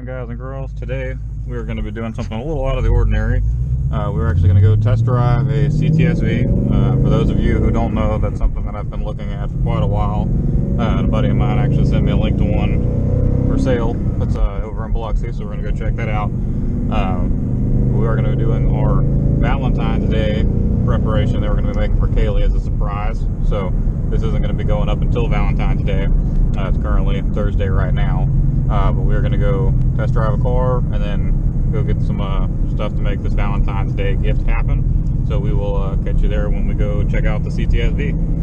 Guys and girls, today we're going to be doing something a little out of the ordinary. We're actually going to go test drive a CTSV. For those of you who don't know, that's something that I've been looking at for quite a while. A buddy of mine actually sent me a link to one for sale. It's over in Biloxi, so we're going to go check that out. We are going to be doing our Valentine's Day preparation that we're going to be making for Kaylee as a surprise. So this isn't going to be going up until Valentine's Day. It's currently Thursday right now. But we're going to go test drive a car and then go get some stuff to make this Valentine's Day gift happen. So we will catch you there when we go check out the CTSV.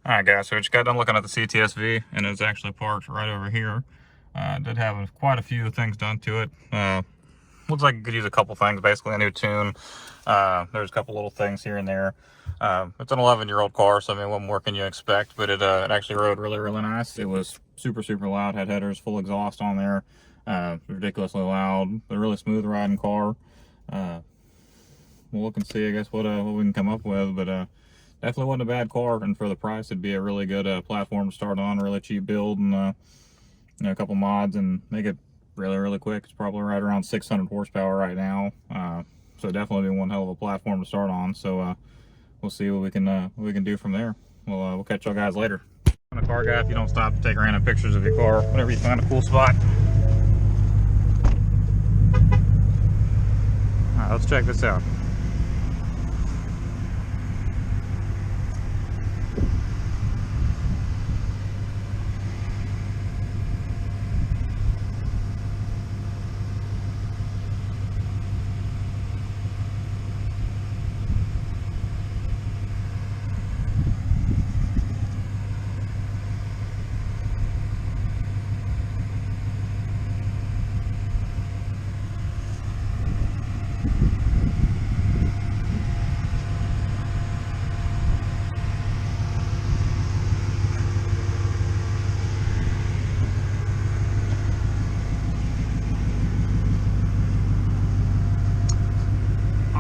Alright guys, so we just got done looking at the CTSV and it's actually parked right over here. Did have quite a few things done to it. Looks like it could use a couple things, basically a new tune. There's a couple little things here and there. It's an 11-year-old car, so I mean, what more can you expect? But it actually rode really nice. It was super loud, had headers, full exhaust on there. Ridiculously loud, but a really smooth riding car. We'll look and see, I guess, what we can come up with, but definitely wasn't a bad car, and for the price, it'd be a really good platform to start on, really cheap build, and you know, a couple mods, and make it really quick. It's probably right around 600 horsepower right now, so definitely be one hell of a platform to start on. So we'll see what we can do from there. We'll catch y'all guys later. I'm a car guy. If you don't stop to take random pictures of your car whenever you find a cool spot. All right, let's check this out.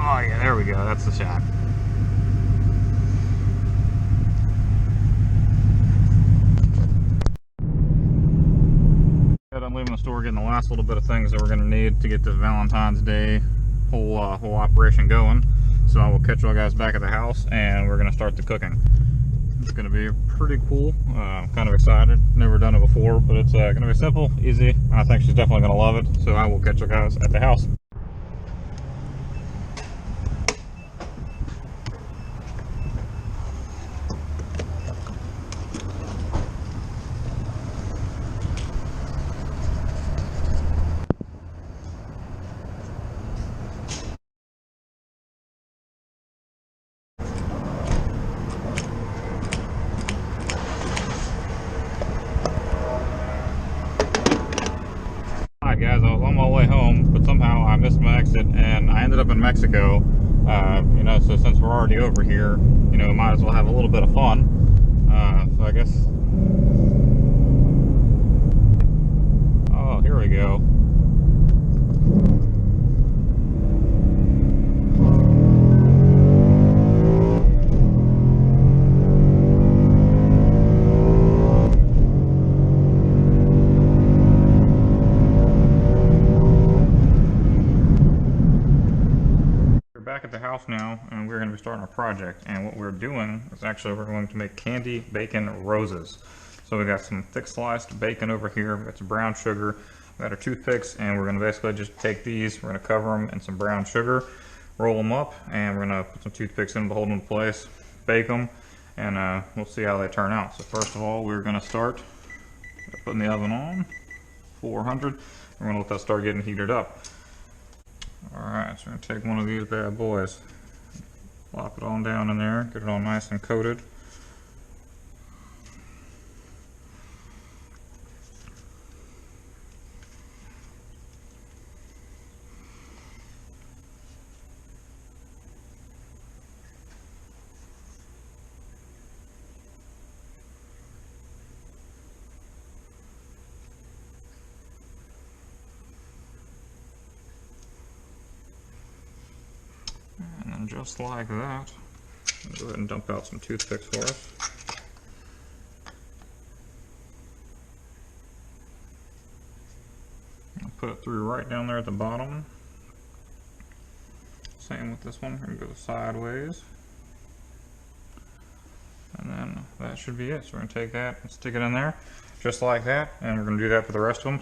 Oh yeah, there we go, that's the shot. I'm leaving the store getting the last little bit of things that we're going to need to get this Valentine's Day whole operation going. So I will catch you all guys back at the house and we're going to start the cooking. It's going to be pretty cool. I'm kind of excited. Never done it before, but it's going to be simple, easy. I think she's definitely going to love it. So I will catch you guys at the house. Guys, I was on my way home, but somehow I missed my exit and I ended up in Mexico. You know, so since we're already over here, you know, we might as well have a little bit of fun. So I guess, oh, here we go. house now, and we're going to be starting our project. And what we're doing is actually we're going to make candy bacon roses. So we got some thick sliced bacon over here. We got some brown sugar. We got our toothpicks, and we're going to basically just take these. We're going to cover them in some brown sugar, roll them up, and we're going to put some toothpicks in to hold them in place, bake them, and we'll see how they turn out. So first of all, we're going to start putting the oven on 400. We're going to let that start getting heated up. Alright, so we're going to take one of these bad boys, plop it on down in there, get it all nice and coated. And just like that, I'll go ahead and dump out some toothpicks for us. I'll put it through right down there at the bottom. Same with this one, we're going to go sideways. And then that should be it. So we're going to take that and stick it in there, just like that, and we're going to do that for the rest of them.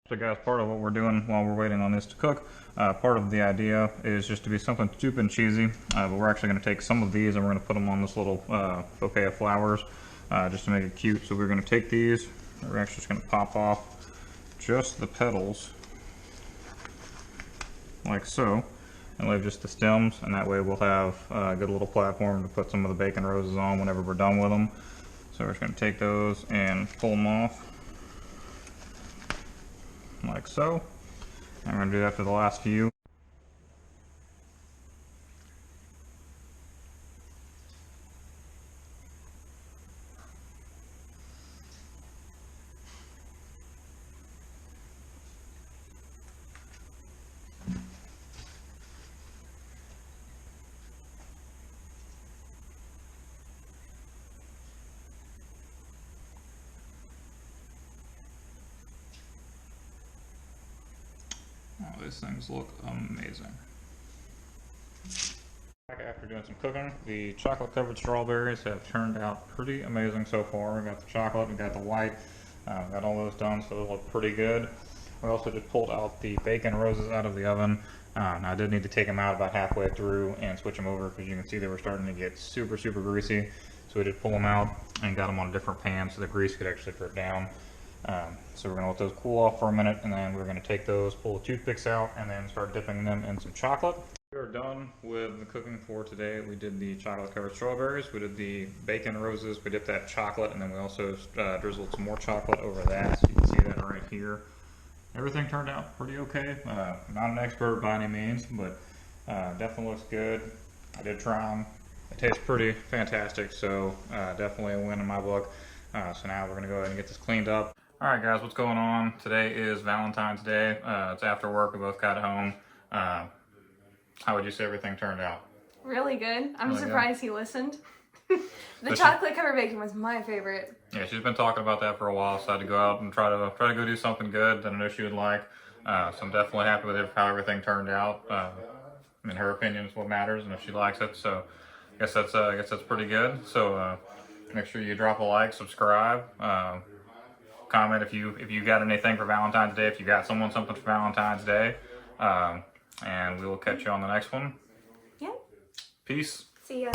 So guys, part of what we're doing while we're waiting on this to cook, part of the idea is just to be something stupid and cheesy, but we're actually going to take some of these and we're going to put them on this little bouquet of flowers just to make it cute. So we're going to take these, we're actually just going to pop off just the petals like so, and leave just the stems, and that way we'll have a good little platform to put some of the bacon roses on whenever we're done with them. So we're just going to take those and pull them off like so, and we're going to do that for the last few. Oh, these things look amazing. After doing some cooking, the chocolate covered strawberries have turned out pretty amazing so far. We got the chocolate, we got the white, got all those done, so they look pretty good. We also just pulled out the bacon roses out of the oven. Now I did need to take them out about halfway through and switch them over because you can see they were starting to get super greasy. So we did pull them out and got them on a different pan so the grease could actually drip down. So we're going to let those cool off for a minute, and then we're going to take those, pull the toothpicks out, and then start dipping them in some chocolate. We are done with the cooking for today. We did the chocolate covered strawberries, we did the bacon roses, we dipped that chocolate, and then we also drizzled some more chocolate over that, so you can see that right here. Everything turned out pretty okay. Not an expert by any means, but definitely looks good. I did try them. It tastes pretty fantastic, so definitely a win in my book. So now we're going to go ahead and get this cleaned up. Alright guys, what's going on? Today is Valentine's Day. It's after work, we both got home. How would you say everything turned out? Really good. I'm really surprised he listened. The So chocolate covered bacon was my favorite. Yeah, she's been talking about that for a while, so I had to go out and try to go do something good that I know she would like. So I'm definitely happy with how everything turned out. I mean, her opinion is what matters, and if she likes it, so I guess that's pretty good. So make sure you drop a like, subscribe, comment if you got anything for Valentine's Day, if you got someone something for Valentine's Day, and we will catch you on the next one. Yeah. Peace. See ya.